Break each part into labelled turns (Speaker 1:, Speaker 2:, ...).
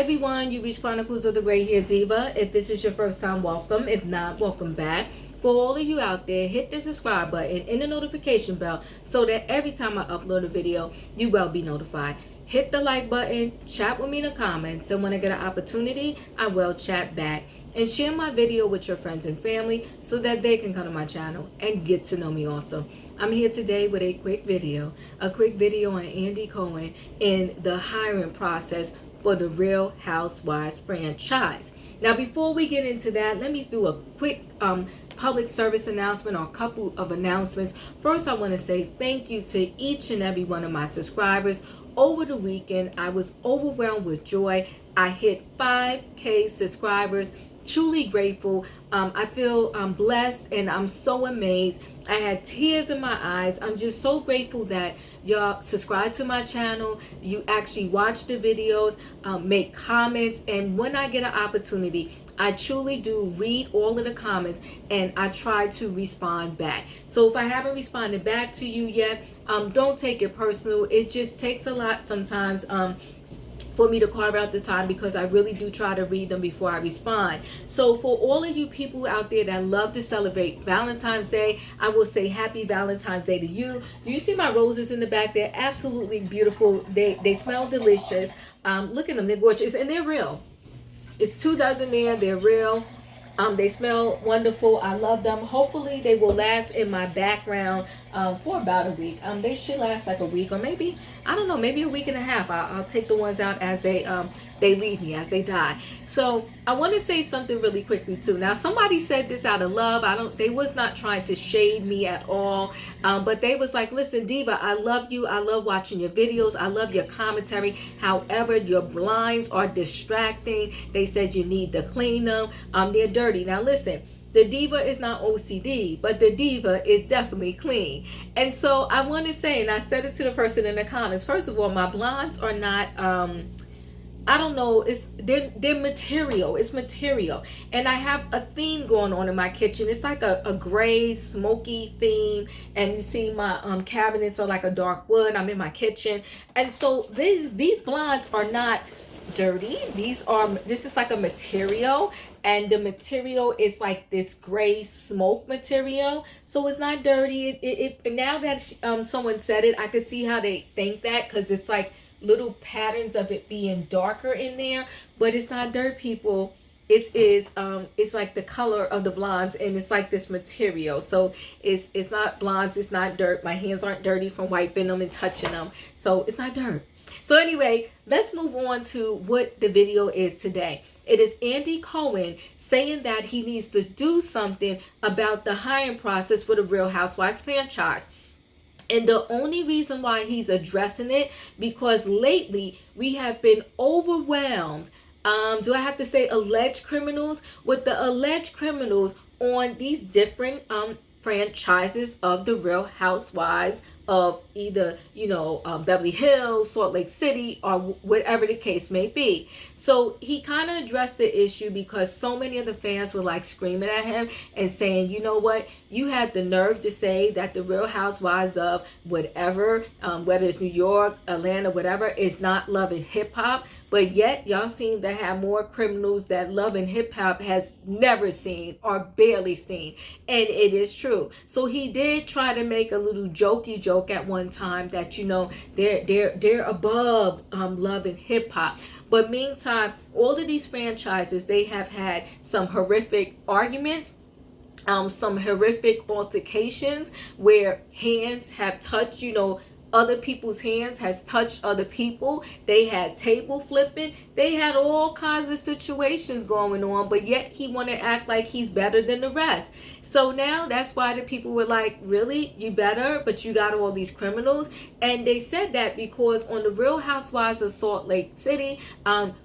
Speaker 1: everyone, you reach Chronicles of the Gray Hair Diva. If this is your first time, welcome. If not, welcome back. For all of you out there, hit the subscribe button and the notification bell so that every time I upload a video, you will be notified. Hit the like button, chat with me in the comments, and when I get an opportunity, I will chat back. And share my video with your friends and family so that they can come to my channel and get to know me also. I'm here today with a quick video on Andy Cohen and the hiring process for the Real Housewives franchise. Now, before we get into that, let me do a quick public service announcement or a couple of announcements. First, I want to say thank you to each and every one of my subscribers. Over the weekend, I was overwhelmed with joy. I hit 5K subscribers. Truly grateful. I feel blessed and I'm so amazed. I had tears in my eyes. I'm just so grateful that y'all subscribe to my channel. You actually watch the videos, make comments, and when I get an opportunity, I truly do read all of the comments and I try to respond back. So if I haven't responded back to you yet, don't take it personal. It just takes a lot sometimes for me to carve out the time because I really do try to read them before I respond. So for all of you people out there that love to celebrate Valentine's Day, I will say happy Valentine's Day to you. Do you see my roses in the back? They're absolutely beautiful. They smell delicious. Look at them. They're gorgeous and they're real. It's 2 dozen there. They're real. They smell wonderful. I love them. Hopefully they will last in my background for about a week. They should last like a week or maybe, I don't know, maybe a week and a half. I'll take the ones out as they leave me, as they die. So I want to say something really quickly too. Now, somebody said this out of love. They was not trying to shade me at all. But they was like, listen, Diva, I love you. I love watching your videos. I love your commentary. However, your blinds are distracting. They said you need to clean them. They're dirty. Now, listen. The Diva is not OCD, but the Diva is definitely clean. And so I want to say, and I said it to the person in the comments, first of all, my blinds are not, I don't know, they're material. It's material. And I have a theme going on in my kitchen. It's like a gray, smoky theme. And you see my cabinets are like a dark wood. I'm in my kitchen. And so these blinds are not dirty. This is like a material, and the material is like this gray smoke material, so it's not dirty. It now that someone said it, I could see how they think that, because it's like little patterns of it being darker in there, but it's not dirt, people. It is it's like the color of the blondes, and it's like this material, so it's not blondes, it's not dirt. My hands aren't dirty from wiping them and touching them, so it's not dirt. So anyway, let's move on to what the video is today. It is Andy Cohen saying that he needs to do something about the hiring process for the Real Housewives franchise. And the only reason why he's addressing it, because lately we have been overwhelmed. Do I have to say alleged criminals? With the alleged criminals on these different franchises of the Real Housewives of either, Beverly Hills, Salt Lake City, or whatever the case may be. So he kind of addressed the issue because so many of the fans were like screaming at him and saying, you know what, you had the nerve to say that the Real Housewives of whatever, whether it's New York, Atlanta, whatever, is not Love and Hip Hop. But yet y'all seem to have more criminals that Love and Hip Hop has never seen or barely seen. And it is true. So he did try to make a little jokey joke at one time that, they're above Love and Hip Hop. But meantime, all of these franchises, they have had some horrific arguments, some horrific altercations where hands have touched, other people's hands has touched other people. They had table flipping. They had all kinds of situations going on, but yet he want to act like he's better than the rest. So now that's why the people were like, really? You better? But you got all these criminals? And they said that because on the Real Housewives of Salt Lake City,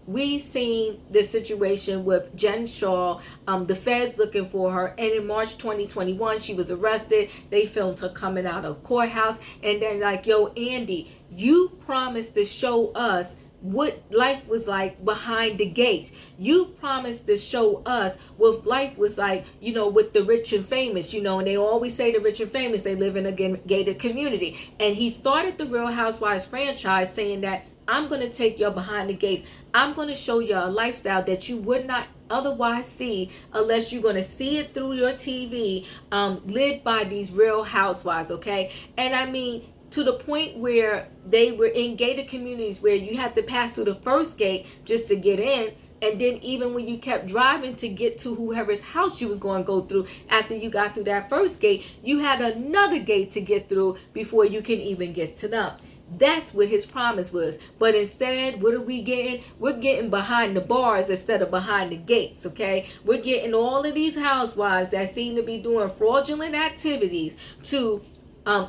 Speaker 1: we seen the situation with Jen Shaw, the feds looking for her. And in March 2021, she was arrested. They filmed her coming out of courthouse. And then like, yo, Andy, you promised to show us what life was like behind the gates. You promised to show us what life was like, you know, with the rich and famous, you know, and they always say the rich and famous, they live in a gated community. And he started the Real Housewives franchise saying that I'm going to take you behind the gates. I'm going to show you a lifestyle that you would not otherwise see unless you're going to see it through your TV, led by these Real Housewives, okay? And I mean, to the point where they were in gated communities where you had to pass through the first gate just to get in. And then even when you kept driving to get to whoever's house you was going to go through, after you got through that first gate, you had another gate to get through before you can even get to them. That's what his promise was. But instead, what are we getting? We're getting behind the bars instead of behind the gates, okay? We're getting all of these housewives that seem to be doing fraudulent activities to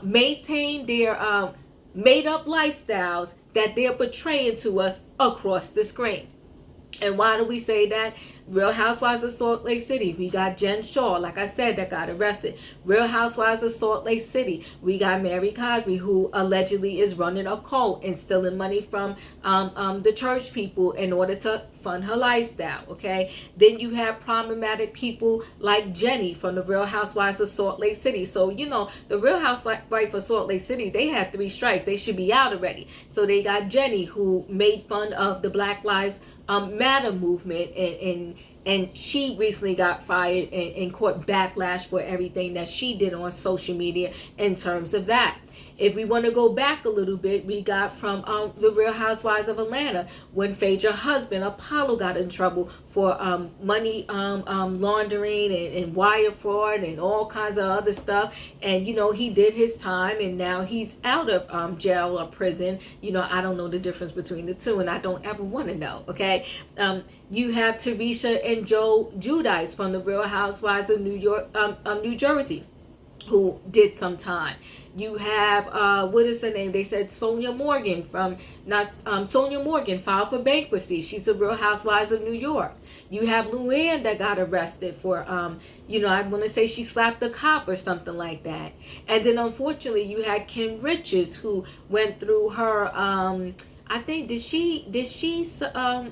Speaker 1: maintain their made up lifestyles that they're portraying to us across the screen. And why do we say that? Real Housewives of Salt Lake City, we got Jen Shaw, like I said, that got arrested. Real Housewives of Salt Lake City, we got Mary Cosby, who allegedly is running a cult and stealing money from the church people in order to fund her lifestyle, okay? Then you have problematic people like Jenny from the Real Housewives of Salt Lake City. So, you know, the Real Housewives of Salt Lake City, they had 3 strikes. They should be out already. So they got Jenny, who made fun of the Black Lives Matter movement, and she recently got fired and caught backlash for everything that she did on social media in terms of that. If we want to go back a little bit, we got from the Real Housewives of Atlanta, when Phaedra's husband Apollo got in trouble for money laundering and wire fraud and all kinds of other stuff. And you know, he did his time, and now he's out of jail or prison. You know, I don't know the difference between the two, and I don't ever want to know. Okay, you have Teresa and Joe Giudice from the Real Housewives of New Jersey, who did some time. You have what is her name? They said Sonia Morgan from Sonia Morgan filed for bankruptcy. She's a Real Housewives of New York. You have Luann that got arrested for you know, I want to say she slapped a cop or something like that. And then unfortunately you had Kim Richards, who went through her I think did she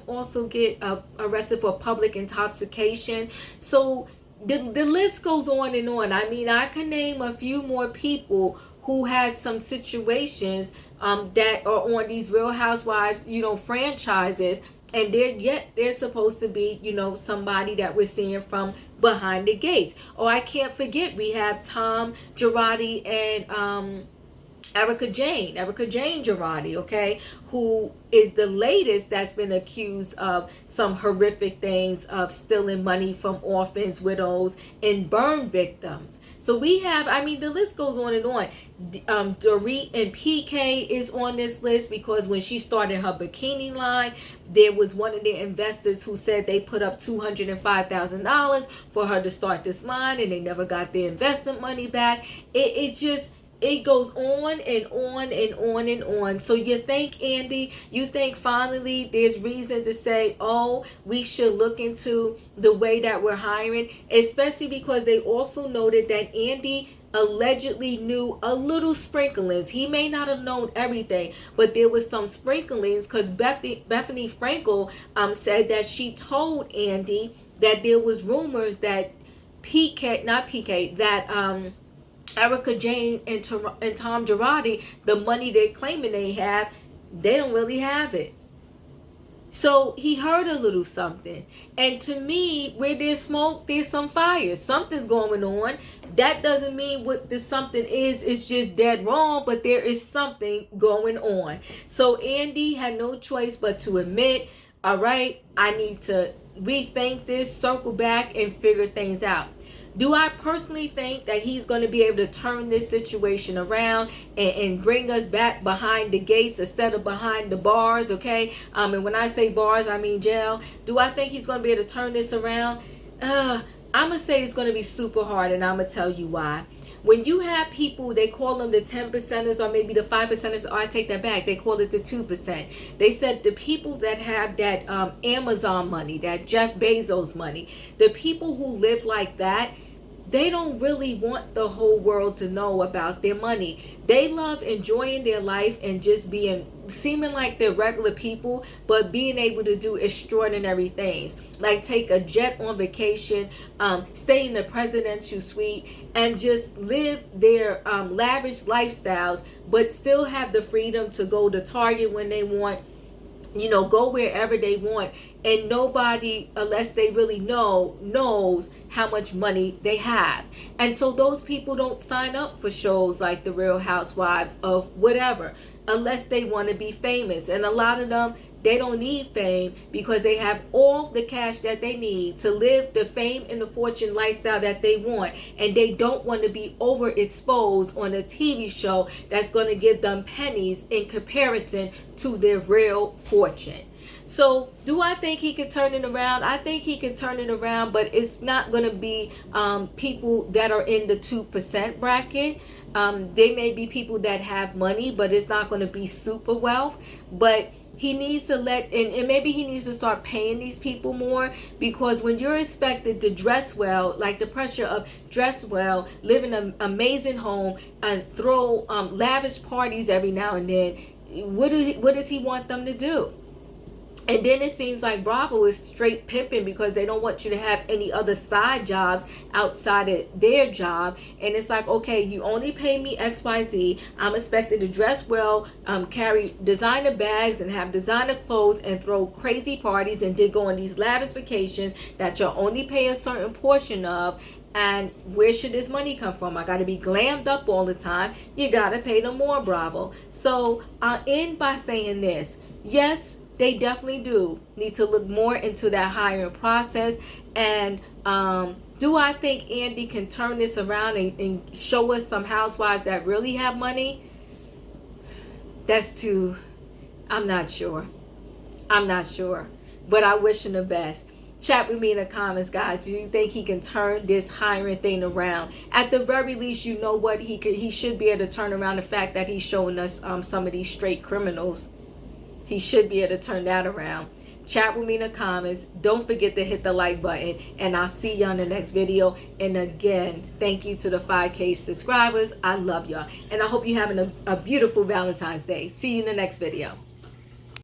Speaker 1: also get arrested for public intoxication. So the list goes on and on. I mean, I can name a few more people who had some situations that are on these Real Housewives, you know, franchises, and they're supposed to be, you know, somebody that we're seeing from behind the gates. Oh, I can't forget, we have Tom Girardi and Erica Jane Girardi, okay, who is the latest that's been accused of some horrific things, of stealing money from orphans, widows, and burn victims. So we have, I mean, the list goes on and on. Dorit and PK is on this list because when she started her bikini line, there was one of the investors who said they put up $205,000 for her to start this line, and they never got their investment money back. It goes on and on and on and on. So you think, Andy, you think finally there's reason to say, oh, we should look into the way that we're hiring, especially because they also noted that Andy allegedly knew a little sprinklings. He may not have known everything, but there was some sprinklings, because Bethany Frankel said that she told Andy that there was rumors that Erica Jane and Tom Girardi, the money they're claiming they have, they don't really have it. So he heard a little something. And to me, where there's smoke, there's some fire. Something's going on. That doesn't mean what this something is just dead wrong, but there is something going on. So Andy had no choice but to admit, all right, I need to rethink this, circle back, and figure things out. Do I personally think that he's going to be able to turn this situation around and bring us back behind the gates instead of behind the bars, okay? And when I say bars, I mean jail. Do I think he's going to be able to turn this around? I'm going to say it's going to be super hard, and I'm going to tell you why. When you have people, they call them the 10%ers or maybe the 5%ers, or I take that back, they call it the 2%. They said the people that have that Amazon money, that Jeff Bezos money, the people who live like that, they don't really want the whole world to know about their money. They love enjoying their life and just seeming like they're regular people, but being able to do extraordinary things, like take a jet on vacation, stay in the presidential suite, and just live their lavish lifestyles, but still have the freedom to go to Target when they want, go wherever they want, and nobody, unless they really knows how much money they have. And so those people don't sign up for shows like the Real Housewives of whatever, unless they want to be famous. And a lot of them, they don't need fame because they have all the cash that they need to live the fame and the fortune lifestyle that they want. And they don't want to be overexposed on a TV show that's going to give them pennies in comparison to their real fortune. So do I think he can turn it around? I think he can turn it around, but it's not going to be people that are in the 2% bracket. They may be people that have money, but it's not going to be super wealth. But he needs to and maybe he needs to start paying these people more, because when you're expected to dress well, like the pressure of dress well, live in an amazing home, and throw lavish parties every now and then, what does he want them to do? And then it seems like Bravo is straight pimping, because they don't want you to have any other side jobs outside of their job. And it's like, okay, you only pay me XYZ. I'm expected to dress well, carry designer bags and have designer clothes and throw crazy parties and then go on these lavish vacations that you'll only pay a certain portion of. And where should this money come from? I got to be glammed up all the time. You got to pay them more, Bravo. So I'll end by saying this. Yes, they definitely do need to look more into that hiring process. And do I think Andy can turn this around and show us some housewives that really have money? I'm not sure. But I wish him the best. Chat with me in the comments, guys. Do you think he can turn this hiring thing around? At the very least, you know what? He should be able to turn around the fact that he's showing us some of these straight criminals. He should be able to turn that around. Chat with me in the comments. Don't forget to hit the like button. And I'll see you on the next video. And again, thank you to the 5K subscribers. I love y'all. And I hope you're having a beautiful Valentine's Day. See you in the next video.